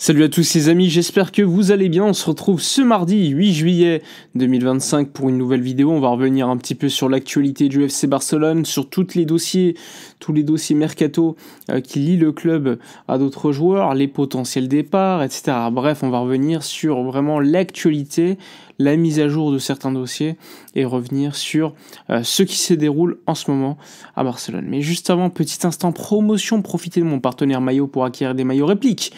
Salut à tous les amis, j'espère que vous allez bien. On se retrouve ce mardi 8 juillet 2025 pour une nouvelle vidéo. On va revenir un petit peu sur l'actualité du FC Barcelone, sur tous les dossiers mercato qui lient le club à d'autres joueurs, les potentiels départs, etc. Bref, on va revenir sur vraiment l'actualité, la mise à jour de certains dossiers et revenir sur ce qui se déroule en ce moment à Barcelone. Mais juste avant, petit instant promotion, profitez de mon partenaire maillot pour acquérir des maillots répliques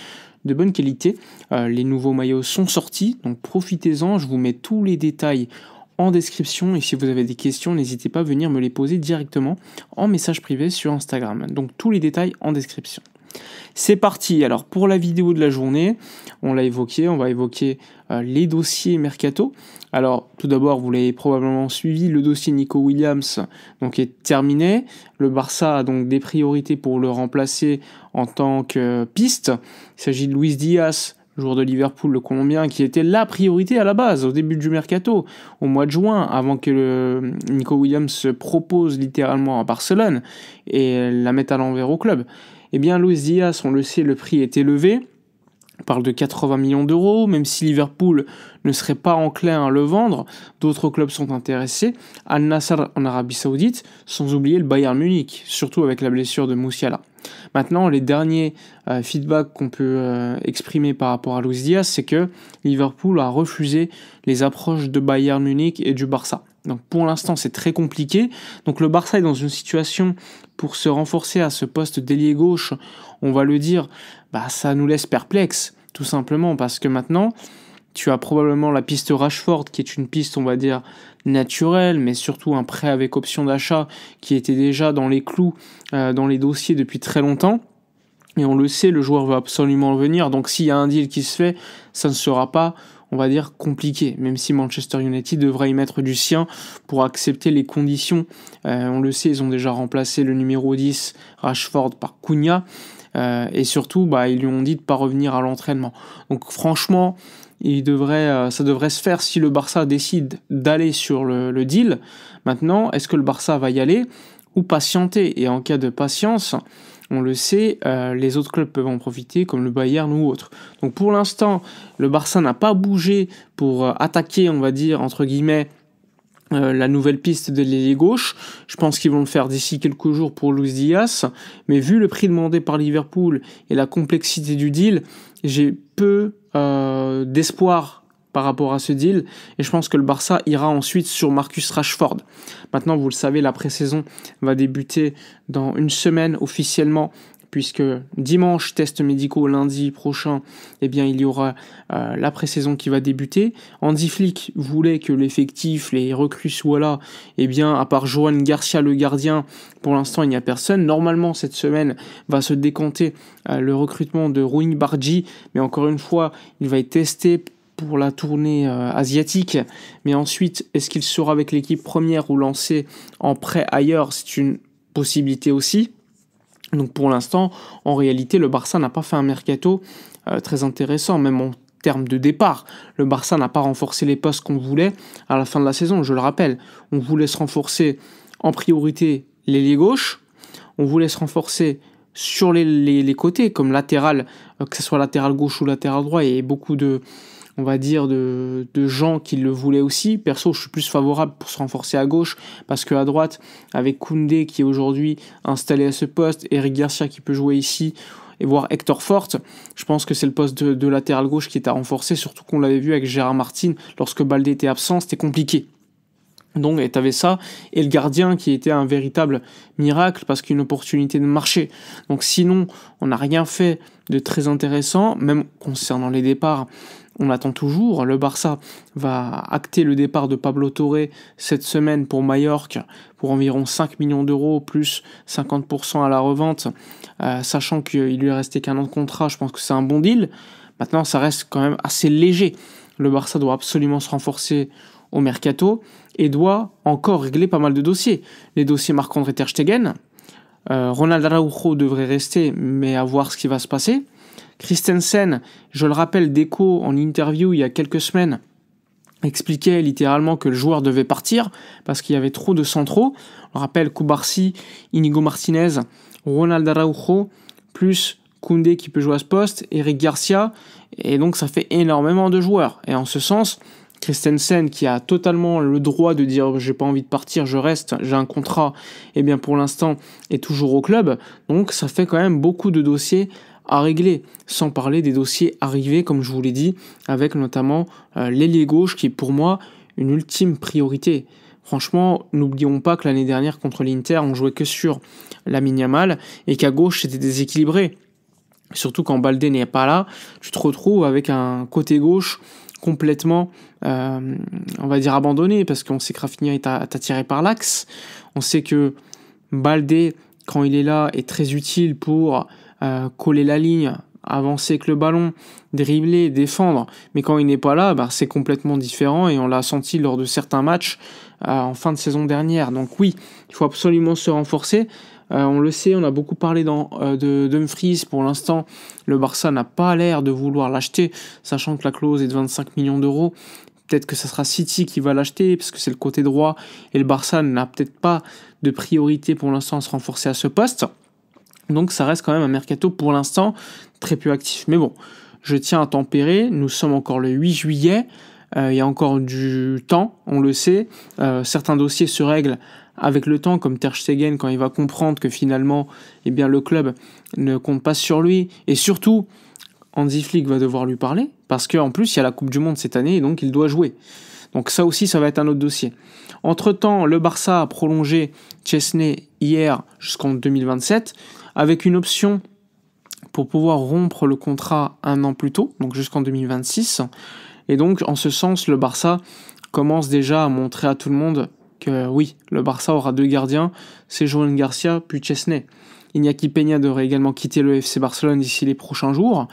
de bonne qualité. Les nouveaux maillots sont sortis, donc profitez-en. Je vous mets tous les détails en description et si vous avez des questions, n'hésitez pas à venir me les poser directement en message privé sur Instagram. Donc tous les détails en description. C'est parti. Alors pour la vidéo de la journée, on va évoquer les dossiers mercato. Alors tout d'abord, vous l'avez probablement suivi, le dossier Nico Williams donc est terminé. Le Barça a donc des priorités pour le remplacer en tant que piste. Il s'agit de Luis Diaz, joueur de Liverpool, le Colombien, qui était la priorité à la base au début du mercato, au mois de juin, avant que Nico Williams se propose littéralement à Barcelone et la mette à l'envers au club. Eh bien, Luis Diaz, on le sait, le prix est élevé. On parle de 80 millions d'euros, même si Liverpool ne serait pas enclin à le vendre. D'autres clubs sont intéressés. Al-Nassr en Arabie Saoudite, sans oublier le Bayern Munich, surtout avec la blessure de Musiala. Maintenant, les derniers feedbacks qu'on peut exprimer par rapport à Luis Diaz, c'est que Liverpool a refusé les approches de Bayern Munich et du Barça. Donc pour l'instant, c'est très compliqué. Donc le Barça est dans une situation pour se renforcer à ce poste d'ailier gauche, on va le dire, ça nous laisse perplexes, tout simplement, parce que maintenant, tu as probablement la piste Rashford, qui est une piste, on va dire, naturelle, mais surtout un prêt avec option d'achat qui était déjà dans les clous, dans les dossiers depuis très longtemps. Et on le sait, le joueur veut absolument venir, donc s'il y a un deal qui se fait, ça ne sera pas, on va dire, compliqué, même si Manchester United devra y mettre du sien pour accepter les conditions. On le sait, ils ont déjà remplacé le numéro 10, Rashford, par Cunha, et surtout, ils lui ont dit de ne pas revenir à l'entraînement. Donc franchement, ça devrait se faire si le Barça décide d'aller sur le deal. Maintenant, est-ce que le Barça va y aller ou patienter? Et en cas de patience, on le sait, les autres clubs peuvent en profiter, comme le Bayern ou autre. Donc pour l'instant, le Barça n'a pas bougé pour attaquer, on va dire, entre guillemets, la nouvelle piste de l'ailier gauche. Je pense qu'ils vont le faire d'ici quelques jours pour Luis Diaz. Mais vu le prix demandé par Liverpool et la complexité du deal, j'ai peu d'espoir par rapport à ce deal, et je pense que le Barça ira ensuite sur Marcus Rashford. Maintenant, vous le savez, la pré-saison va débuter dans une semaine officiellement, puisque dimanche, tests médicaux, lundi prochain, il y aura la pré-saison qui va débuter. Hansi Flick voulait que l'effectif, les recrues soient là, à part Joan Garcia, le gardien, pour l'instant, il n'y a personne. Normalement, cette semaine va se décanter le recrutement de Rouin Bargi, mais encore une fois, il va être testé pour la tournée asiatique, mais ensuite, est-ce qu'il sera avec l'équipe première ou lancé en prêt ailleurs? C'est une possibilité aussi. Donc pour l'instant, en réalité, le Barça n'a pas fait un mercato très intéressant, même en termes de départ. Le Barça n'a pas renforcé les postes qu'on voulait à la fin de la saison, je le rappelle. On voulait se renforcer en priorité l'ailier gauche, on voulait se renforcer sur les côtés, comme latéral, que ce soit latéral gauche ou latéral droit, et beaucoup de gens qui le voulaient aussi. Perso, je suis plus favorable pour se renforcer à gauche, parce qu'à droite, avec Koundé qui est aujourd'hui installé à ce poste, Eric Garcia qui peut jouer ici, et voir Hector Fort, je pense que c'est le poste de latéral gauche qui est à renforcer, surtout qu'on l'avait vu avec Gérard Martin, lorsque Baldé était absent, c'était compliqué. Donc, tu avais ça, et le gardien qui était un véritable miracle parce qu'une opportunité de marché. Donc, sinon, on n'a rien fait de très intéressant, même concernant les départs. On attend toujours. Le Barça va acter le départ de Pablo Torre cette semaine pour Majorque pour environ 5 millions d'euros plus 50% à la revente, sachant qu'il lui est resté qu'un an de contrat. Je pense que c'est un bon deal. Maintenant, ça reste quand même assez léger. Le Barça doit absolument se renforcer au mercato et doit encore régler pas mal de dossiers. Les dossiers Marc-André Ter Stegen, Ronald Araujo devrait rester, mais à voir ce qui va se passer. Christensen, je le rappelle, Deco en interview il y a quelques semaines expliquait littéralement que le joueur devait partir parce qu'il y avait trop de centraux. On rappelle Cubarsí, Inigo Martinez, Ronald Araujo, plus Koundé qui peut jouer à ce poste, Eric Garcia, et donc ça fait énormément de joueurs. Et en ce sens, Christensen qui a totalement le droit de dire j'ai pas envie de partir, je reste, j'ai un contrat, et bien pour l'instant est toujours au club, donc ça fait quand même beaucoup de dossiers à régler, sans parler des dossiers arrivés, comme je vous l'ai dit, avec notamment l'ailier gauche qui est pour moi une ultime priorité. Franchement, n'oublions pas que l'année dernière contre l'Inter, on jouait que sur Lamine Yamal et qu'à gauche c'était déséquilibré. Surtout quand Baldé n'est pas là, tu te retrouves avec un côté gauche complètement, on va dire, abandonné, parce qu'on sait que Rafinha est attiré par l'axe. On sait que Baldé, quand il est là, est très utile pour coller la ligne, avancer avec le ballon, dribbler, défendre. Mais quand il n'est pas là, c'est complètement différent et on l'a senti lors de certains matchs en fin de saison dernière. Donc oui, il faut absolument se renforcer. On le sait, on a beaucoup parlé de Dumfries. Pour l'instant, le Barça n'a pas l'air de vouloir l'acheter, sachant que la clause est de 25 millions d'euros. Peut-être que ce sera City qui va l'acheter, parce que c'est le côté droit, et le Barça n'a peut-être pas de priorité pour l'instant à se renforcer à ce poste. Donc ça reste quand même un mercato pour l'instant très peu actif. Mais bon, je tiens à tempérer, nous sommes encore le 8 juillet, il y a encore du temps, on le sait. Certains dossiers se règlent avec le temps, comme Ter Stegen quand il va comprendre que finalement le club ne compte pas sur lui. Et surtout, Hansi Flick va devoir lui parler, parce qu'en plus il y a la Coupe du Monde cette année et donc il doit jouer. Donc ça aussi, ça va être un autre dossier. Entre-temps, le Barça a prolongé Chesney hier jusqu'en 2027, avec une option pour pouvoir rompre le contrat un an plus tôt, donc jusqu'en 2026. Et donc, en ce sens, le Barça commence déjà à montrer à tout le monde que oui, le Barça aura 2 gardiens, c'est Joan Garcia puis Chesney. Iñaki Peña devrait également quitter le FC Barcelone d'ici les prochains jours,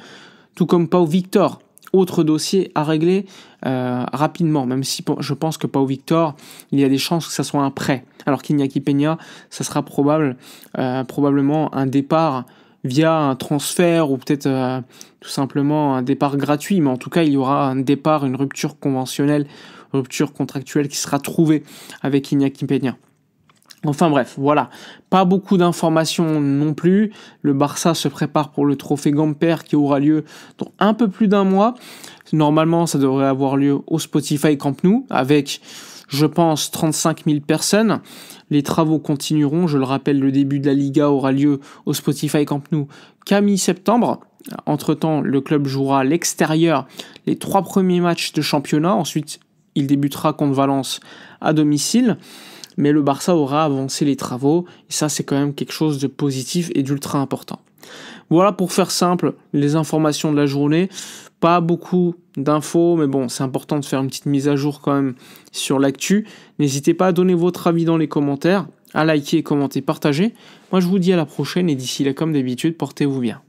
tout comme Pau Victor. Autre dossier à régler rapidement, même si je pense que Pau Victor, il y a des chances que ça soit un prêt, alors qu'Iñaki Peña, ça sera probablement un départ via un transfert ou peut-être tout simplement un départ gratuit, mais en tout cas il y aura un départ, une rupture conventionnelle, rupture contractuelle qui sera trouvée avec Iñaki Peña. Enfin bref, voilà, pas beaucoup d'informations non plus. Le Barça se prépare pour le trophée Gamper qui aura lieu dans un peu plus d'un mois. Normalement, ça devrait avoir lieu au Spotify Camp Nou avec, je pense, 35 000 personnes. Les travaux continueront. Je le rappelle, le début de la Liga aura lieu au Spotify Camp Nou qu'à mi-septembre. Entre-temps, le club jouera à l'extérieur les 3 premiers matchs de championnat. Ensuite, il débutera contre Valence à domicile. Mais le Barça aura avancé les travaux, et ça c'est quand même quelque chose de positif et d'ultra important. Voilà pour faire simple, les informations de la journée, pas beaucoup d'infos, mais bon, c'est important de faire une petite mise à jour quand même sur l'actu. N'hésitez pas à donner votre avis dans les commentaires, à liker, commenter, partager. Moi je vous dis à la prochaine, et d'ici là comme d'habitude, portez-vous bien.